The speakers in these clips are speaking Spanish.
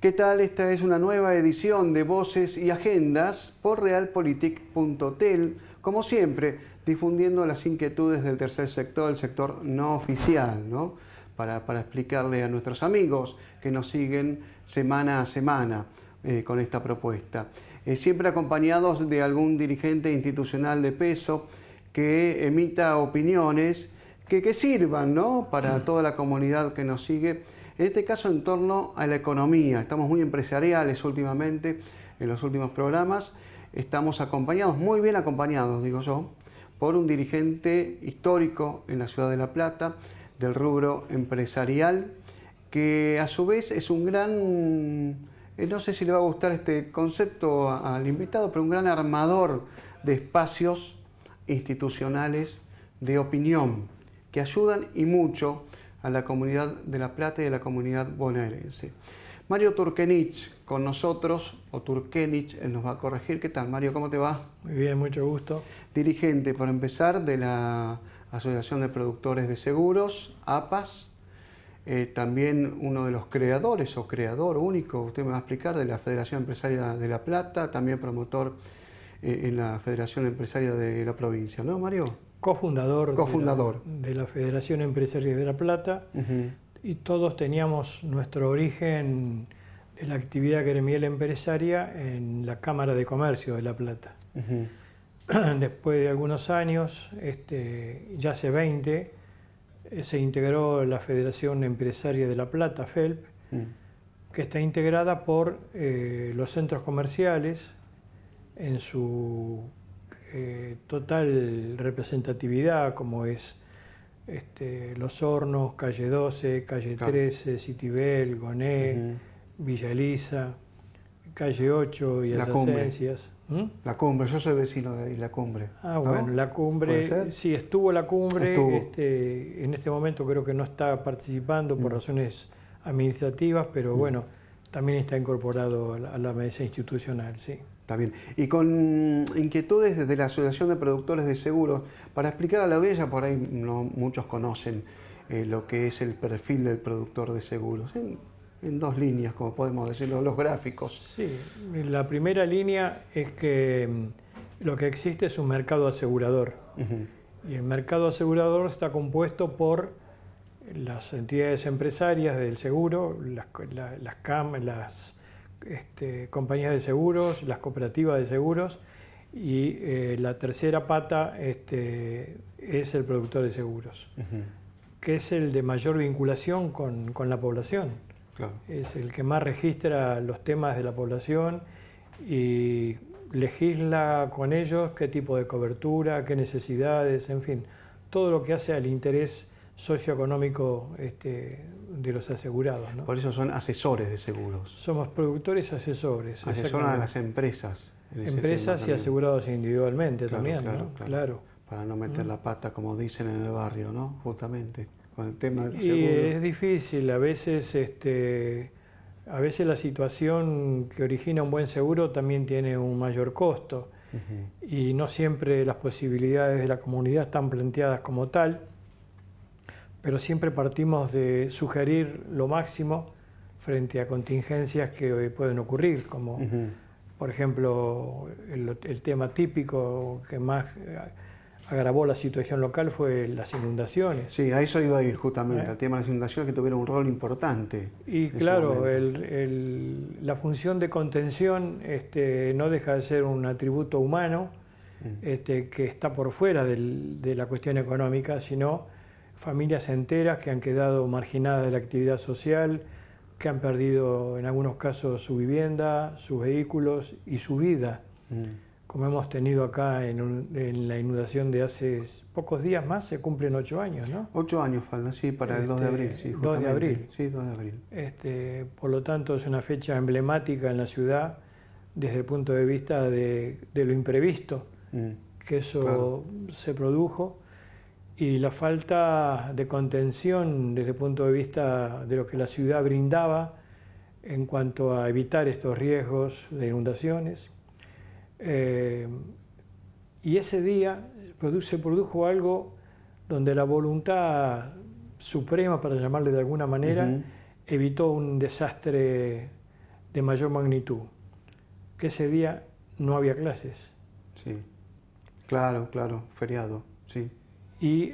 ¿Qué tal? Esta es una nueva edición de Voces y Agendas por realpolitik.tel, como siempre, difundiendo las inquietudes del tercer sector, el sector no oficial, ¿no? Para explicarle a nuestros amigos que nos siguen semana a semana con esta propuesta. Siempre acompañados de algún dirigente institucional de peso que emita opiniones que sirvan, ¿no?, para toda la comunidad que nos sigue. En este caso, en torno a la economía. Estamos muy empresariales últimamente, en los últimos programas. Estamos acompañados, muy bien acompañados, digo yo, por un dirigente histórico en la ciudad de La Plata, del rubro empresarial, que a su vez es un gran, no sé si le va a gustar este concepto al invitado, pero un gran armador de espacios institucionales de opinión, que ayudan y mucho a la comunidad de La Plata y a la comunidad bonaerense. Mario Turkenich con nosotros, o Turkenich, él nos va a corregir. ¿Qué tal, Mario? ¿Cómo te va? Muy bien, mucho gusto. Dirigente, por empezar, de la Asociación de Productores de Seguros, APAS, también uno de los creadores, o creador único, usted me va a explicar, de la Federación Empresaria de La Plata, también promotor en la Federación Empresaria de la provincia, ¿no, Mario? Cofundador de la Federación Empresaria de La Plata, y todos teníamos nuestro origen de la actividad gremial empresaria en la Cámara de Comercio de La Plata. Después de algunos años, ya hace 20, se integró la Federación Empresaria de La Plata, FELP, que está integrada por los centros comerciales en su total representatividad, como es Los Hornos, Calle 12, Calle 13, Citibel, Goné, Villa Elisa, Calle 8 y adyacencias. La Cumbre, yo soy vecino de ahí, La Cumbre. Ah, ¿no? Bueno, La Cumbre, sí, estuvo La Cumbre, en este momento creo que no está participando por razones administrativas, pero bueno, también está incorporado a la mesa institucional, sí. Está bien. Y con inquietudes desde la Asociación de Productores de Seguros, para explicar a la audiencia, por ahí no muchos conocen lo que es el perfil del productor de seguros, en dos líneas, como podemos decirlo, los gráficos. Sí, la primera línea es que lo que existe es un mercado asegurador. Y el mercado asegurador está compuesto por las entidades empresarias del seguro, las compañías de seguros, las cooperativas de seguros, y la tercera pata es el productor de seguros, que es el de mayor vinculación con la población. Claro. Es el que más registra los temas de la población y legisla con ellos qué tipo de cobertura, qué necesidades, en fin, todo lo que hace al interés socioeconómico de los asegurados, ¿no? Por eso son asesores de seguros. Somos productores asesores. Asesoran a las empresas. Empresas y asegurados individualmente, claro, también, claro, ¿no? Claro. Para no meter la pata, como dicen en el barrio, ¿no? Justamente, con el tema del seguro. Y es difícil, a veces la situación que origina un buen seguro también tiene un mayor costo. Y no siempre las posibilidades de la comunidad están planteadas como tal, pero siempre partimos de sugerir lo máximo frente a contingencias que pueden ocurrir, como por ejemplo el tema típico que más agravó la situación local fue las inundaciones. Sí, a eso iba a ir justamente, al tema de las inundaciones, que tuvieron un rol importante. Y claro, la función de contención no deja de ser un atributo humano que está por fuera de la cuestión económica, sino familias enteras que han quedado marginadas de la actividad social, que han perdido en algunos casos su vivienda, sus vehículos y su vida, como hemos tenido acá en la inundación de hace pocos días más, se cumplen 8 años, ¿no? 8 años faltan, sí, para el 2 de abril. Sí, 2 de abril. Sí, 2 de abril. Por lo tanto, es una fecha emblemática en la ciudad desde el punto de vista de lo imprevisto, que eso se produjo. Y la falta de contención desde el punto de vista de lo que la ciudad brindaba en cuanto a evitar estos riesgos de inundaciones. Y ese día se produjo algo donde la voluntad suprema, para llamarle de alguna manera, evitó un desastre de mayor magnitud, que ese día no había clases. Sí, claro, feriado, sí. Y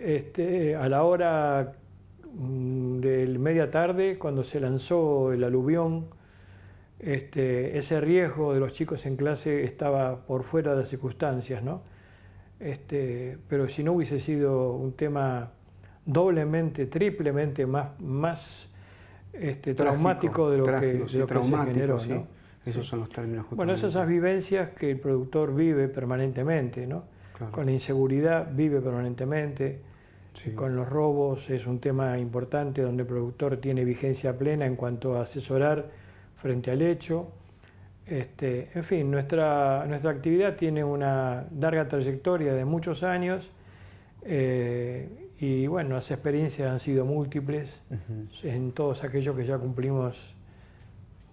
a la hora de media tarde, cuando se lanzó el aluvión, ese riesgo de los chicos en clase estaba por fuera de las circunstancias, ¿no? Pero si no hubiese sido un tema doblemente, triplemente más traumático de lo que se generó, sí. ¿no? Esos son los términos justamente. Bueno, esas vivencias que el productor vive permanentemente, ¿no? Claro. Con la inseguridad vive permanentemente, Sí. con los robos es un tema importante donde el productor tiene vigencia plena en cuanto a asesorar frente al hecho. En fin, nuestra actividad tiene una larga trayectoria de muchos años y bueno, las experiencias han sido múltiples en todos aquellos que ya cumplimos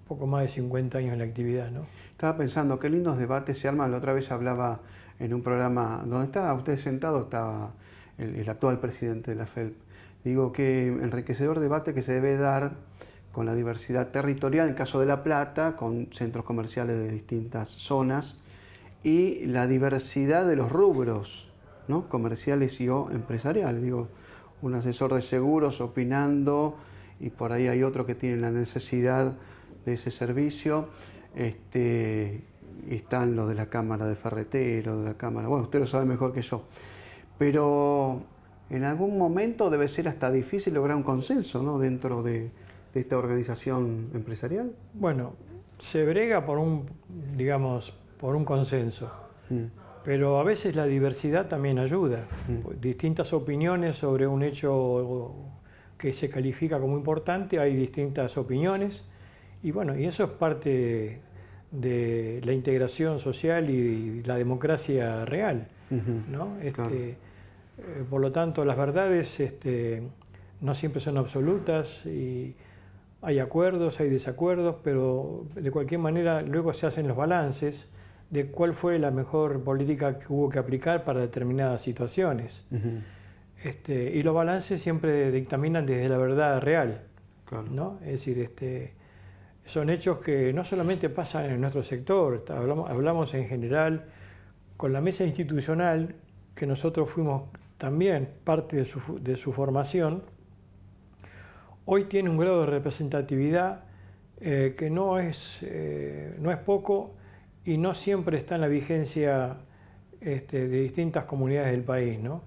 un poco más de 50 años en la actividad, ¿no? Estaba pensando, qué lindos debates se arman. La otra vez hablaba en un programa donde estaba usted sentado, estaba el actual presidente de la FELP. Digo, que enriquecedor debate que se debe dar con la diversidad territorial, en el caso de La Plata, con centros comerciales de distintas zonas, y la diversidad de los rubros, ¿no? Comerciales y o empresariales. Digo, un asesor de seguros opinando, y por ahí hay otro que tiene la necesidad de ese servicio. Están los de la Cámara de Ferreteros, de la Cámara, bueno, usted lo sabe mejor que yo, pero en algún momento debe ser hasta difícil lograr un consenso, ¿no? Dentro de esta organización empresarial. Bueno, se brega por un consenso, pero a veces la diversidad también ayuda. Distintas opiniones sobre un hecho que se califica como importante, hay distintas opiniones, y bueno, y eso es parte de la integración social y la democracia real, ¿no? Claro. Por lo tanto, las verdades no siempre son absolutas y hay acuerdos, hay desacuerdos, pero de cualquier manera luego se hacen los balances de cuál fue la mejor política que hubo que aplicar para determinadas situaciones. Y los balances siempre dictaminan desde la verdad real, Claro. ¿no? Es decir, son hechos que no solamente pasan en nuestro sector, hablamos en general con la mesa institucional, que nosotros fuimos también parte de su formación. Hoy tiene un grado de representatividad que no es poco y no siempre está en la vigencia de distintas comunidades del país, ¿no?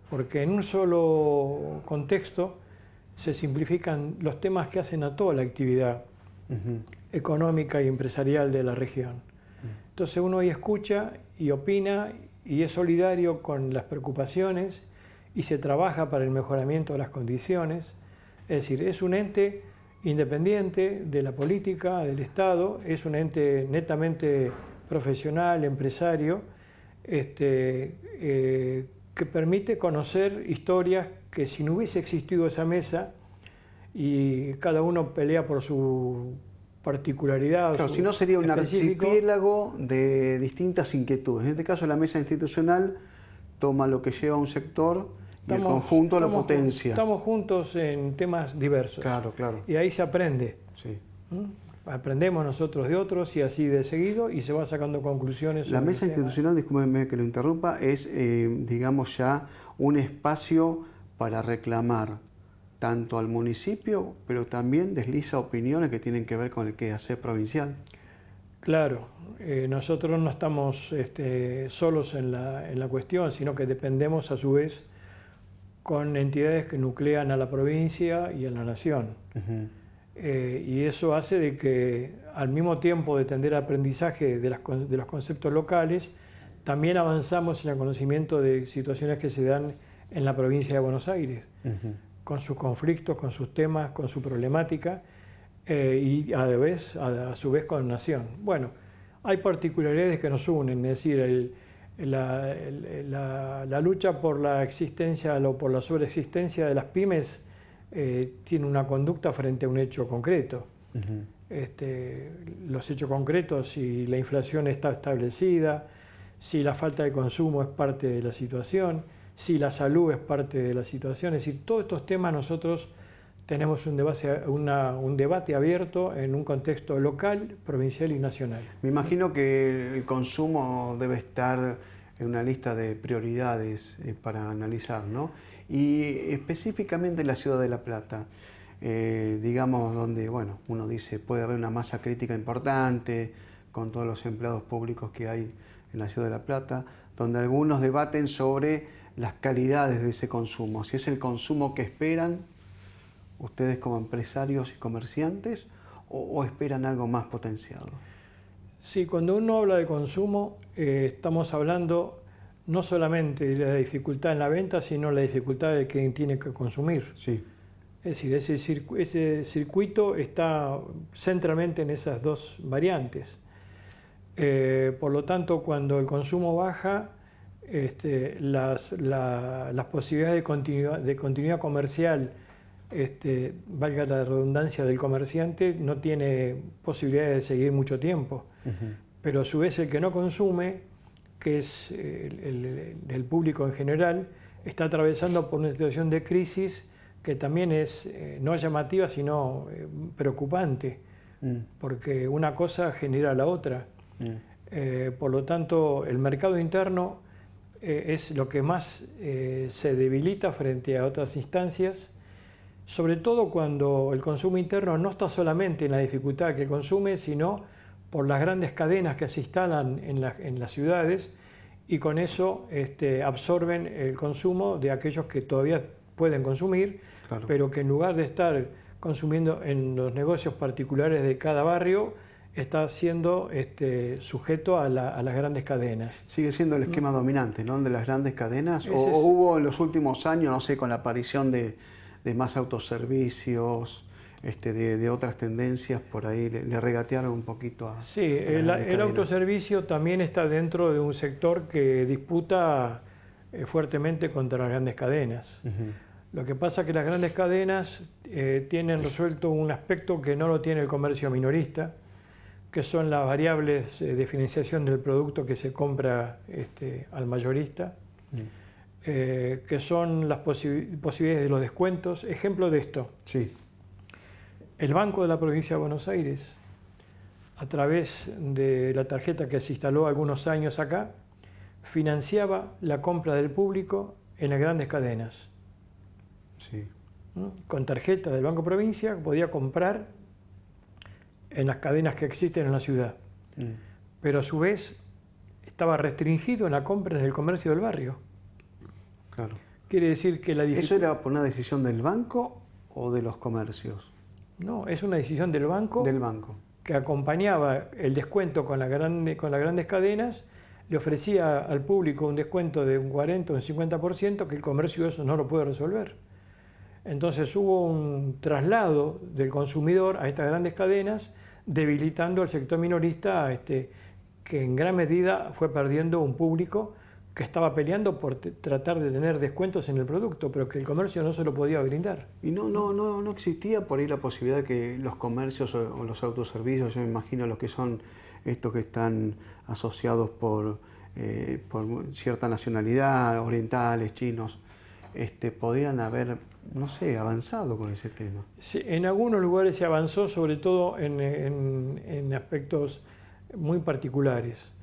Porque en un solo contexto se simplifican los temas que hacen a toda la actividad económica y empresarial de la región. Entonces uno hoy escucha y opina y es solidario con las preocupaciones y se trabaja para el mejoramiento de las condiciones. Es decir, es un ente independiente de la política, del Estado, es un ente netamente profesional, empresario, que permite conocer historias que si no hubiese existido esa mesa y cada uno pelea por su particularidad. Claro, si no sería un archipiélago de distintas inquietudes. En este caso la mesa institucional toma lo que lleva a un sector y el conjunto lo potencia. Estamos juntos en temas diversos. Claro. Y ahí se aprende. Sí. Aprendemos nosotros de otros y así de seguido y se van sacando conclusiones. La mesa institucional, discúlpeme que lo interrumpa, es digamos ya un espacio para reclamar tanto al municipio, pero también desliza opiniones que tienen que ver con el quehacer provincial. Claro, nosotros no estamos solos en la cuestión, sino que dependemos a su vez con entidades que nuclean a la provincia y a la nación. Y eso hace de que al mismo tiempo de tender aprendizaje de los conceptos locales, también avanzamos en el conocimiento de situaciones que se dan en la provincia de Buenos Aires, con sus conflictos, con sus temas, con su problemática, y a su vez con nación. Bueno, hay particularidades que nos unen, es decir, la lucha por la existencia o por la sobreexistencia de las pymes tiene una conducta frente a un hecho concreto. Los hechos concretos, si la inflación está establecida, si la falta de consumo es parte de la situación, si la salud es parte de la situación, es decir, todos estos temas nosotros tenemos un debate abierto en un contexto local, provincial y nacional. Me imagino que el consumo debe estar en una lista de prioridades para analizar, ¿no? Y específicamente en la ciudad de La Plata, digamos, donde, bueno, uno dice puede haber una masa crítica importante con todos los empleados públicos que hay en la ciudad de La Plata, donde algunos debaten sobre las calidades de ese consumo, si es el consumo que esperan ustedes como empresarios y comerciantes o esperan algo más potenciado. Sí, cuando uno habla de consumo, estamos hablando no solamente de la dificultad en la venta, sino la dificultad de quien tiene que consumir. Sí. Es decir, ese circuito está centralmente en esas dos variantes. Por lo tanto, cuando el consumo baja, las posibilidades de continuidad comercial, valga la redundancia del comerciante, no tiene posibilidades de seguir mucho tiempo. Pero a su vez el que no consume, que es el público en general, está atravesando por una situación de crisis que también es no llamativa, sino preocupante, porque una cosa genera la otra. Por lo tanto, el mercado interno es lo que más se debilita frente a otras instancias, sobre todo cuando el consumo interno no está solamente en la dificultad que consume, sino por las grandes cadenas que se instalan en las ciudades y con eso absorben el consumo de aquellos que todavía pueden consumir, claro, pero que en lugar de estar consumiendo en los negocios particulares de cada barrio, está siendo sujeto a las grandes cadenas. Sigue siendo el esquema dominante, ¿no? De las grandes cadenas. ¿O hubo en los últimos años, no sé, con la aparición de más autoservicios, de otras tendencias, por ahí le regatearon un poquito a... Sí, el autoservicio también está dentro de un sector que disputa fuertemente contra las grandes cadenas. Lo que pasa es que las grandes cadenas tienen resuelto un aspecto que no lo tiene el comercio minorista, que son las variables de financiación del producto que se compra al mayorista, que son las posibilidades de los descuentos. Ejemplo de esto. Sí. El Banco de la Provincia de Buenos Aires, a través de la tarjeta que se instaló algunos años acá, financiaba la compra del público en las grandes cadenas. Sí. Con tarjeta del Banco Provincia podía comprar en las cadenas que existen en la ciudad. Pero a su vez estaba restringido en la compra en el comercio del barrio. Claro. Quiere decir que la ¿Eso era por una decisión del banco o de los comercios? No, es una decisión del banco. Del banco. Que acompañaba el descuento con las grandes cadenas, le ofrecía al público un descuento de un 40 o un 50%, que el comercio eso no lo puede resolver. Entonces hubo un traslado del consumidor a estas grandes cadenas, debilitando al sector minorista, que en gran medida fue perdiendo un público que estaba peleando por tratar de tener descuentos en el producto, pero que el comercio no se lo podía brindar. ¿Y no existía por ahí la posibilidad de que los comercios o los autoservicios, yo me imagino los que son estos que están asociados por cierta nacionalidad, orientales, chinos, podrían haber, no sé, avanzado con ese tema? Sí, en algunos lugares se avanzó, sobre todo en aspectos muy particulares.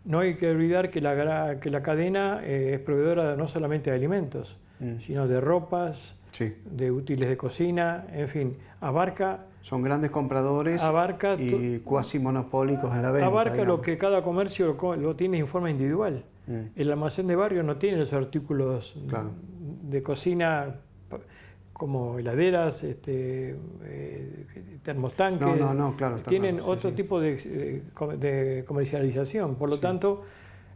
No hay que olvidar que la cadena es proveedora no solamente de alimentos, sino de ropas, sí, de útiles de cocina, en fin, abarca... Son grandes compradores y cuasi monopólicos en la venta. Abarca, digamos, lo que cada comercio lo tiene en forma individual. El almacén de barrio no tiene los artículos, claro, de cocina como heladeras, termostanques, claro, tienen claro, otro tipo de comercialización. Por lo tanto,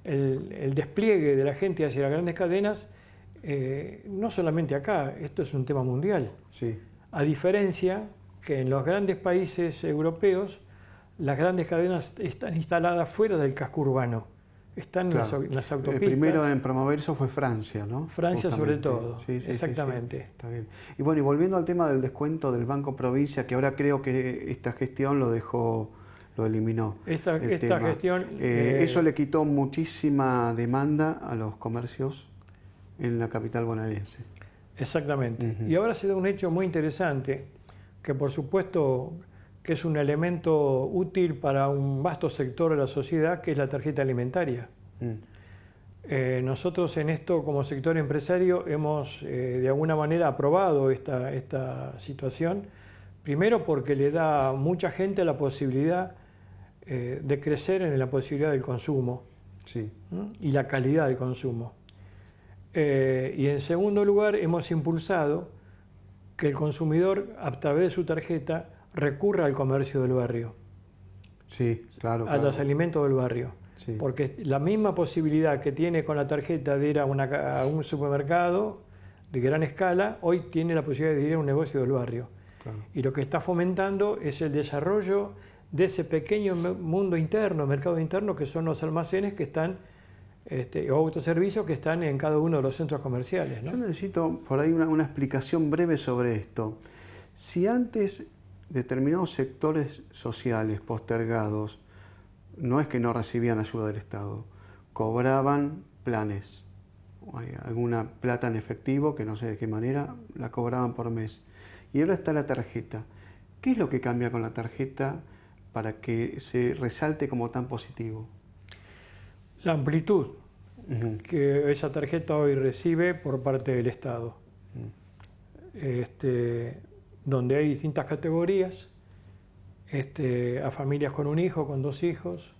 el despliegue de la gente hacia las grandes cadenas, no solamente acá, esto es un tema mundial. Sí. A diferencia que en los grandes países europeos, las grandes cadenas están instaladas fuera del casco urbano. Están claro, en las autopistas. El primero en promover eso fue Francia, ¿no? Francia sobre todo, sí, exactamente. Sí. Está bien. Y bueno, y volviendo al tema del descuento del Banco Provincia, que ahora creo que esta gestión lo eliminó. Esta gestión... eso le quitó muchísima demanda a los comercios en la capital bonaerense. Exactamente. Y ahora se da un hecho muy interesante, que por supuesto que es un elemento útil para un vasto sector de la sociedad, que es la tarjeta alimentaria. Nosotros en esto, como sector empresario, hemos de alguna manera aprobado esta situación, primero porque le da a mucha gente la posibilidad de crecer en la posibilidad del consumo, Sí. y la calidad del consumo. Y en segundo lugar, hemos impulsado que el consumidor, a través de su tarjeta, recurra al comercio del barrio, Sí, claro. a los alimentos del barrio. Sí. Porque la misma posibilidad que tiene con la tarjeta de ir a un supermercado de gran escala, hoy tiene la posibilidad de ir a un negocio del barrio. Claro. Y lo que está fomentando es el desarrollo de ese pequeño mundo interno, mercado interno, que son los almacenes que están, o autoservicios que están en cada uno de los centros comerciales, ¿no? Yo necesito por ahí una explicación breve sobre esto. Si antes determinados sectores sociales postergados, no es que no recibían ayuda del Estado, cobraban planes, o hay alguna plata en efectivo, que no sé de qué manera, la cobraban por mes. Y ahora está la tarjeta. ¿Qué es lo que cambia con la tarjeta para que se resalte como tan positivo? La amplitud que esa tarjeta hoy recibe por parte del Estado, donde hay distintas categorías, a familias con un hijo, con 2 hijos.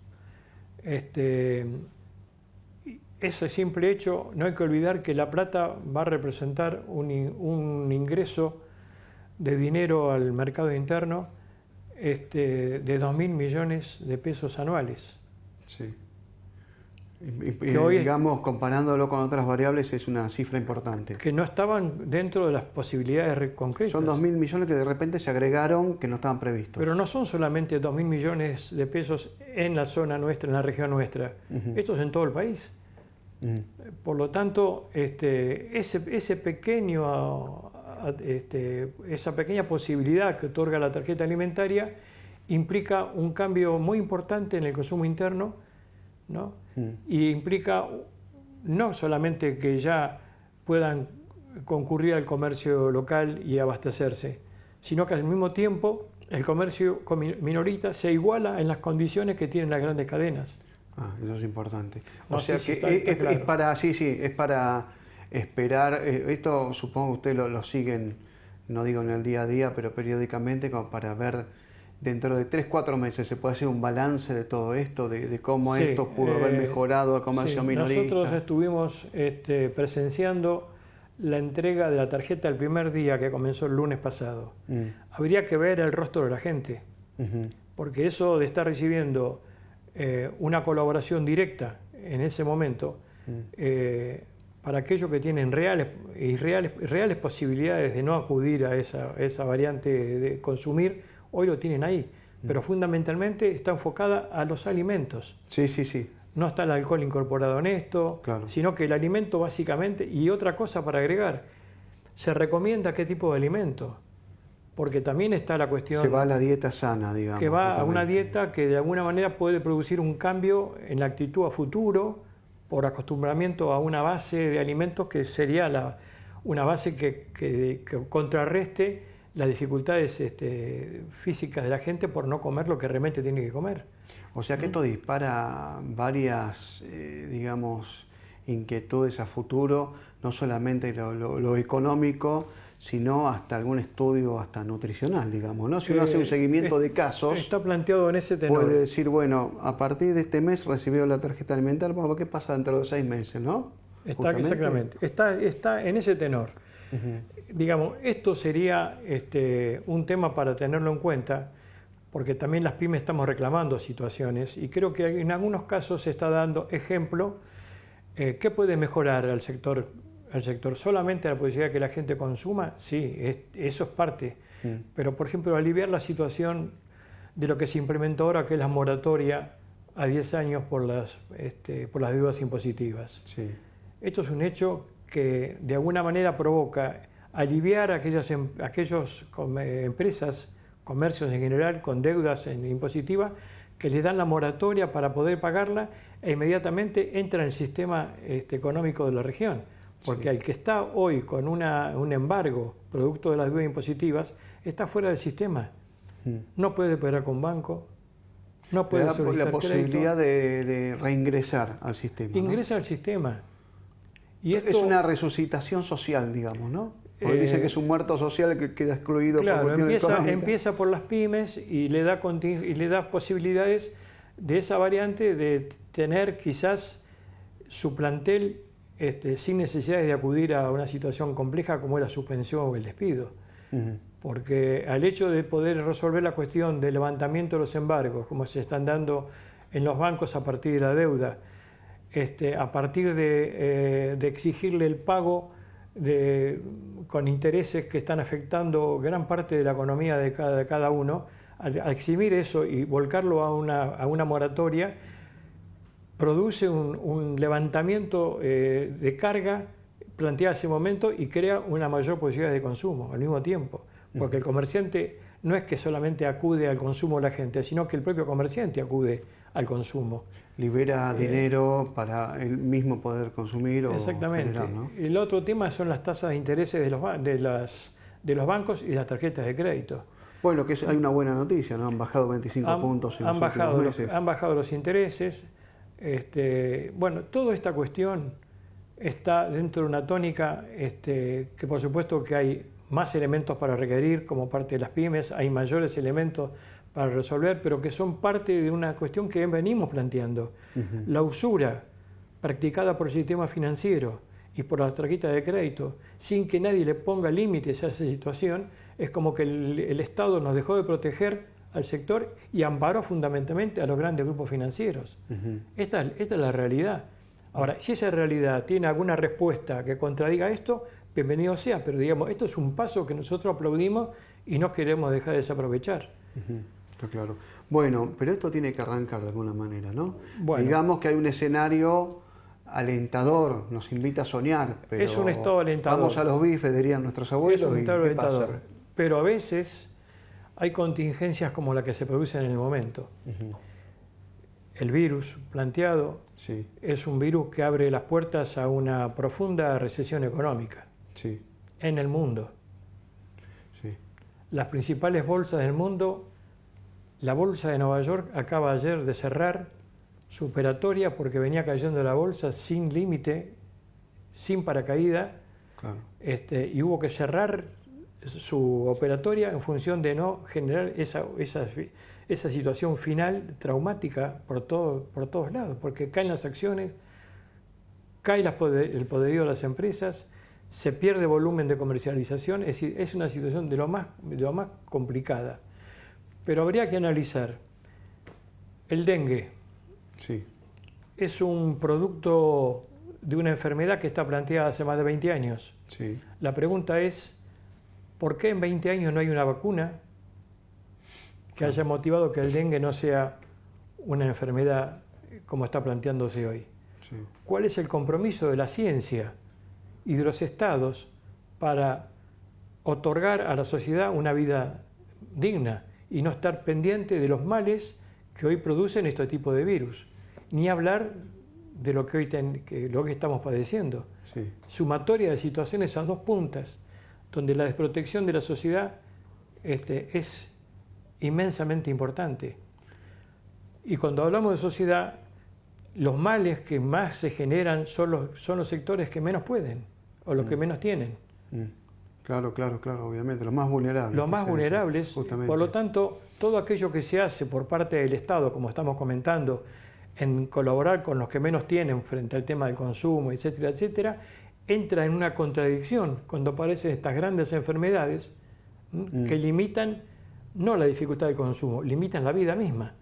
Ese simple hecho, no hay que olvidar que la plata va a representar un ingreso de dinero al mercado interno de 2.000 millones de pesos anuales. Sí. Que hoy, digamos, comparándolo con otras variables, es una cifra importante. que no estaban dentro de las posibilidades concretas. Son 2.000 millones que de repente se agregaron que no estaban previstos. Pero no son solamente 2.000 millones de pesos en la zona nuestra, en la región nuestra. Esto es en todo el país. Por lo tanto, esa pequeña posibilidad que otorga la tarjeta alimentaria implica un cambio muy importante en el consumo interno, ¿no? Y implica no solamente que ya puedan concurrir al comercio local y abastecerse, sino que al mismo tiempo el comercio minorista se iguala en las condiciones que tienen las grandes cadenas. Eso es importante. No O sea sé si que está claro. es para esperar, esto supongo que ustedes lo siguen, no digo en el día a día, pero periódicamente, como para ver dentro de 3-4 meses se puede hacer un balance de todo esto, de cómo Sí, esto pudo haber mejorado el comercio minorista. Nosotros estuvimos presenciando la entrega de la tarjeta el primer día que comenzó el lunes pasado. Habría que ver el rostro de la gente, porque eso de estar recibiendo una colaboración directa en ese momento, para aquellos que tienen reales posibilidades de no acudir a esa variante de consumir, hoy lo tienen ahí, pero fundamentalmente está enfocada a los alimentos. Sí, sí, sí. No está el alcohol incorporado en esto, Claro. sino que el alimento básicamente, y otra cosa para agregar, se recomienda qué tipo de alimento, porque también está la cuestión... Se va a la dieta sana, digamos. Que va a una justamente. dieta que de alguna manera puede producir un cambio en la actitud a futuro por acostumbramiento a una base de alimentos que sería una base que contrarreste las dificultades físicas de la gente por no comer lo que realmente tiene que comer. O sea que esto dispara varias, digamos, inquietudes a futuro, no solamente lo económico, sino hasta algún estudio hasta nutricional, digamos, ¿no? Si uno hace un seguimiento de casos, está planteado en ese tenor. puede decir, bueno, a partir de este mes recibió la tarjeta alimentaria, vamos a ver qué pasa dentro de 6 meses, ¿no? Exactamente, está en ese tenor. Digamos, esto sería un tema para tenerlo en cuenta, porque también las pymes estamos reclamando situaciones y creo que en algunos casos se está dando ejemplo. ¿Qué puede mejorar al sector? ¿Solamente la posibilidad de que la gente consuma? Sí, eso es parte. Pero, por ejemplo, aliviar la situación de lo que se implementó ahora, que es la moratoria a 10 años por las deudas impositivas. Sí. Esto es un hecho que de alguna manera provoca aliviar a aquellas empresas, comercios en general, con deudas impositivas, que le dan la moratoria para poder pagarla e inmediatamente entra en el sistema económico de la región. Porque el que está hoy con un embargo producto de las deudas impositivas está fuera del sistema. No puede operar con banco, no puede solicitar la posibilidad crédito. de reingresar al sistema. Ingresa ¿no? al sistema. Y Es una resucitación social, digamos, ¿no? Porque dice que es un muerto social que queda excluido claro, por cuestiones económicas. empieza por las pymes y le da posibilidades de esa variante de tener quizás su plantel sin necesidad de acudir a una situación compleja como es la suspensión o el despido. Porque al hecho de poder resolver la cuestión del levantamiento de los embargos, como se están dando en los bancos a partir de la deuda, a partir de exigirle el pago con intereses que están afectando gran parte de la economía de cada uno, al eximir eso y volcarlo a una moratoria, produce un levantamiento de carga planteada en ese momento y crea una mayor posibilidad de consumo al mismo tiempo. Porque el comerciante no es que solamente acude al consumo de la gente, sino que el propio comerciante acude al consumo. Libera dinero para él mismo poder consumir o exactamente. generar, ¿no? El otro tema son las tasas de intereses de los bancos y las tarjetas de crédito. Bueno, que hay una buena noticia, ¿no? Han bajado 25 puntos en los últimos meses. Han bajado los intereses. Bueno, toda esta cuestión está dentro de una tónica que por supuesto que hay más elementos para requerir como parte de las pymes, hay mayores elementos para resolver, pero que son parte de una cuestión que venimos planteando. La usura practicada por el sistema financiero y por las tarjetas de crédito, sin que nadie le ponga límites a esa situación, es como que el Estado nos dejó de proteger al sector y amparó fundamentalmente a los grandes grupos financieros. Esta es la realidad. Ahora, si esa realidad tiene alguna respuesta que contradiga esto, bienvenido sea, pero digamos, esto es un paso que nosotros aplaudimos y no queremos dejar de desaprovechar. Está claro. Bueno, pero esto tiene que arrancar de alguna manera, ¿no? Bueno, digamos que hay un escenario alentador, nos invita a soñar, pero es un estado alentador. Vamos a los bifes, dirían nuestros abuelos. Es un estado ¿qué alentador. pasa? Pero a veces hay contingencias como la que se produce en el momento. El virus planteado Sí, es un virus que abre las puertas a una profunda recesión económica sí, en el mundo. sí. Las principales bolsas del mundo, la bolsa de Nueva York acaba ayer de cerrar su operatoria porque venía cayendo la bolsa sin límite, sin paracaída, Claro. y hubo que cerrar su operatoria en función de no generar esa situación final traumática por todos lados, porque caen las acciones, cae el poderío de las empresas, se pierde volumen de comercialización, es decir, es una situación de lo más complicada. Pero habría que analizar. El dengue Sí, es un producto de una enfermedad que está planteada hace más de 20 años. sí. La pregunta es, ¿por qué en 20 años no hay una vacuna que haya motivado que el dengue no sea una enfermedad como está planteándose hoy? Sí. ¿Cuál es el compromiso de la ciencia y de los estados para otorgar a la sociedad una vida digna y no estar pendiente de los males que hoy producen este tipo de virus? Ni hablar de lo que hoy lo que estamos padeciendo. Sí. Sumatoria de situaciones a dos puntas, donde la desprotección de la sociedad es inmensamente importante. Y cuando hablamos de sociedad, los males que más se generan son los sectores que menos pueden o los que menos tienen. Claro, obviamente, los más vulnerables. Los más vulnerables, justamente. por lo tanto, todo aquello que se hace por parte del Estado, como estamos comentando, en colaborar con los que menos tienen frente al tema del consumo, etcétera, etcétera, entra en una contradicción cuando aparecen estas grandes enfermedades que limitan no la dificultad del consumo, limitan la vida misma.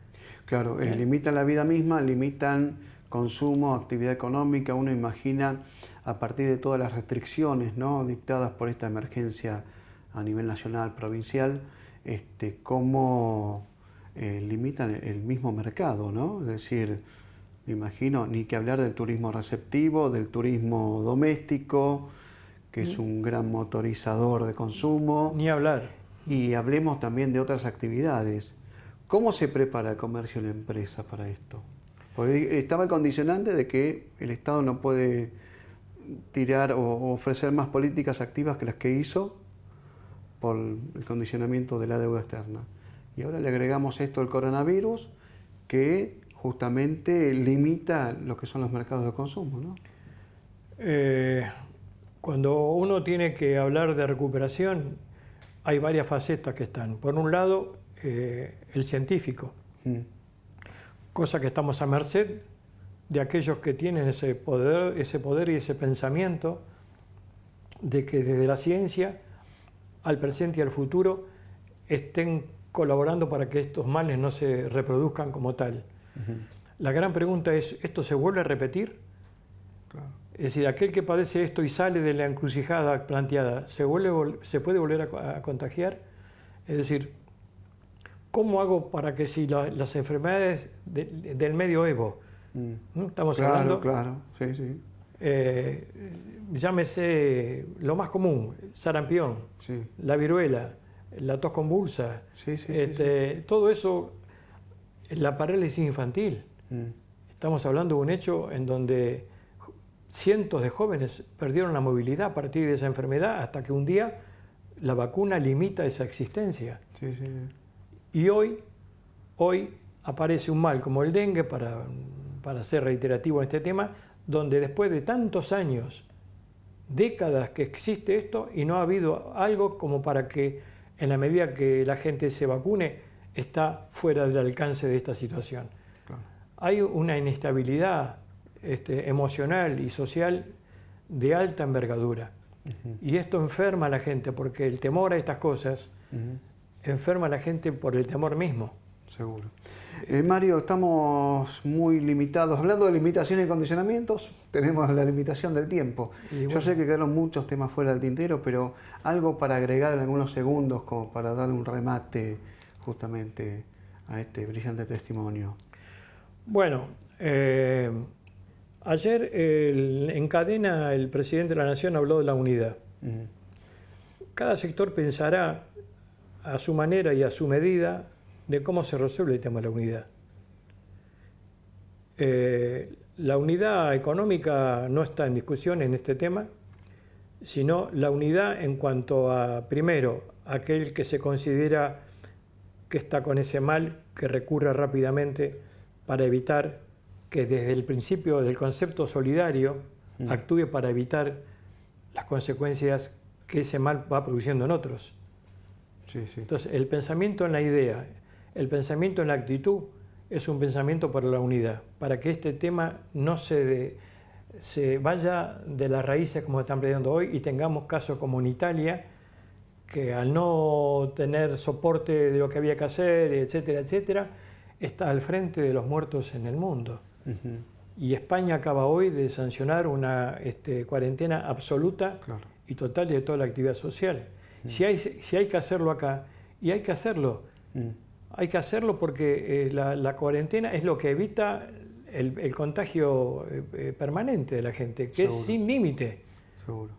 Claro, limitan la vida misma, limitan consumo, actividad económica. Uno imagina a partir de todas las restricciones, ¿no?, dictadas por esta emergencia a nivel nacional, provincial, cómo limitan el mismo mercado, ¿no? Es decir, me imagino, ni que hablar del turismo receptivo, del turismo doméstico, que es un gran motorizador de consumo. Ni hablar. Y hablemos también de otras actividades. ¿Cómo se prepara el comercio y la empresa para esto? Porque estaba el condicionante de que el Estado no puede tirar o ofrecer más políticas activas que las que hizo por el condicionamiento de la deuda externa. Y ahora le agregamos esto al coronavirus, que justamente limita lo que son los mercados de consumo, ¿no? Cuando uno tiene que hablar de recuperación, hay varias facetas que están. Por un lado, el científico, cosa que estamos a merced de aquellos que tienen ese poder y ese pensamiento de que desde la ciencia al presente y al futuro estén colaborando para que estos males no se reproduzcan como tal. La gran pregunta es, ¿esto se vuelve a repetir? Claro. Es decir, aquel que padece esto y sale de la encrucijada planteada, ¿se puede volver a contagiar? Es decir, ¿cómo hago para que si las enfermedades del medioevo, ¿no? Estamos hablando, claro, sí, sí. Llámese lo más común, sarampión, Sí. la viruela, la tos convulsa, Sí, sí, todo eso, la parálisis infantil. Estamos hablando de un hecho en donde cientos de jóvenes perdieron la movilidad a partir de esa enfermedad hasta que un día la vacuna limita esa existencia. Sí, sí. Y hoy aparece un mal como el dengue, para ser reiterativo en este tema, donde después de tantos años, décadas que existe esto y no ha habido algo como para que en la medida que la gente se vacune, está fuera del alcance de esta situación. Claro. Hay una inestabilidad emocional y social de alta envergadura. Y esto enferma a la gente, porque el temor a estas cosas enferma a la gente por el temor mismo. Seguro. Mario, estamos muy limitados. Hablando de limitaciones y condicionamientos, tenemos la limitación del tiempo. Y bueno, yo sé que quedaron muchos temas fuera del tintero, pero algo para agregar en algunos segundos, como para darle un remate justamente a este brillante testimonio. Bueno, ayer en cadena el presidente de la Nación habló de la unidad. Cada sector pensará a su manera y a su medida de cómo se resuelve el tema de la unidad. La unidad económica no está en discusión en este tema, sino la unidad en cuanto a, primero, aquel que se considera que está con ese mal, que recurra rápidamente para evitar que desde el principio del concepto solidario actúe para evitar las consecuencias que ese mal va produciendo en otros. Sí, sí. Entonces, el pensamiento en la idea, el pensamiento en la actitud es un pensamiento para la unidad, para que este tema no se vaya de las raíces como están planteando hoy y tengamos casos como en Italia, que al no tener soporte de lo que había que hacer, etcétera, etcétera, está al frente de los muertos en el mundo. Y España acaba hoy de sancionar una cuarentena absoluta y total de toda la actividad social. Si hay que hacerlo acá, y hay que hacerlo. Hay que hacerlo porque la cuarentena es lo que evita el contagio permanente de la gente, que Seguro. es sin límite. Seguro.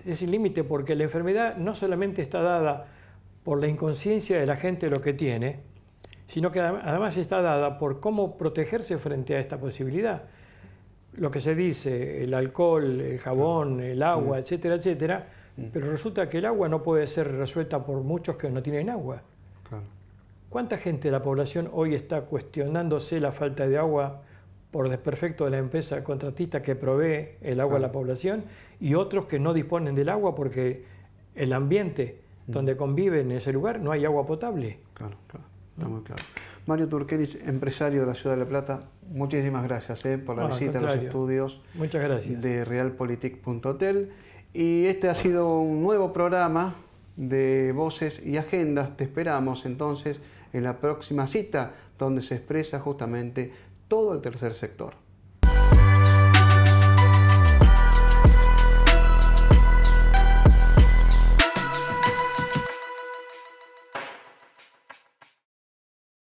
Es sin límite porque la enfermedad no solamente está dada por la inconsciencia de la gente de lo que tiene, sino que además está dada por cómo protegerse frente a esta posibilidad. Lo que se dice, el alcohol, el jabón, el agua, etcétera, etcétera, pero resulta que el agua no puede ser resuelta por muchos que no tienen agua. Claro. ¿Cuánta gente de la población hoy está cuestionándose la falta de agua por desperfecto de la empresa contratista que provee el agua a la población, y otros que no disponen del agua porque el ambiente donde conviven en ese lugar no hay agua potable? Claro, claro, está muy claro. Mario Turkerich, empresario de la Ciudad de La Plata, muchísimas gracias por la visita a los estudios. Muchas gracias. De realpolitik.tel. Y este ha sido un nuevo programa de Voces y Agendas. Te esperamos entonces en la próxima cita, donde se expresa justamente todo el tercer sector.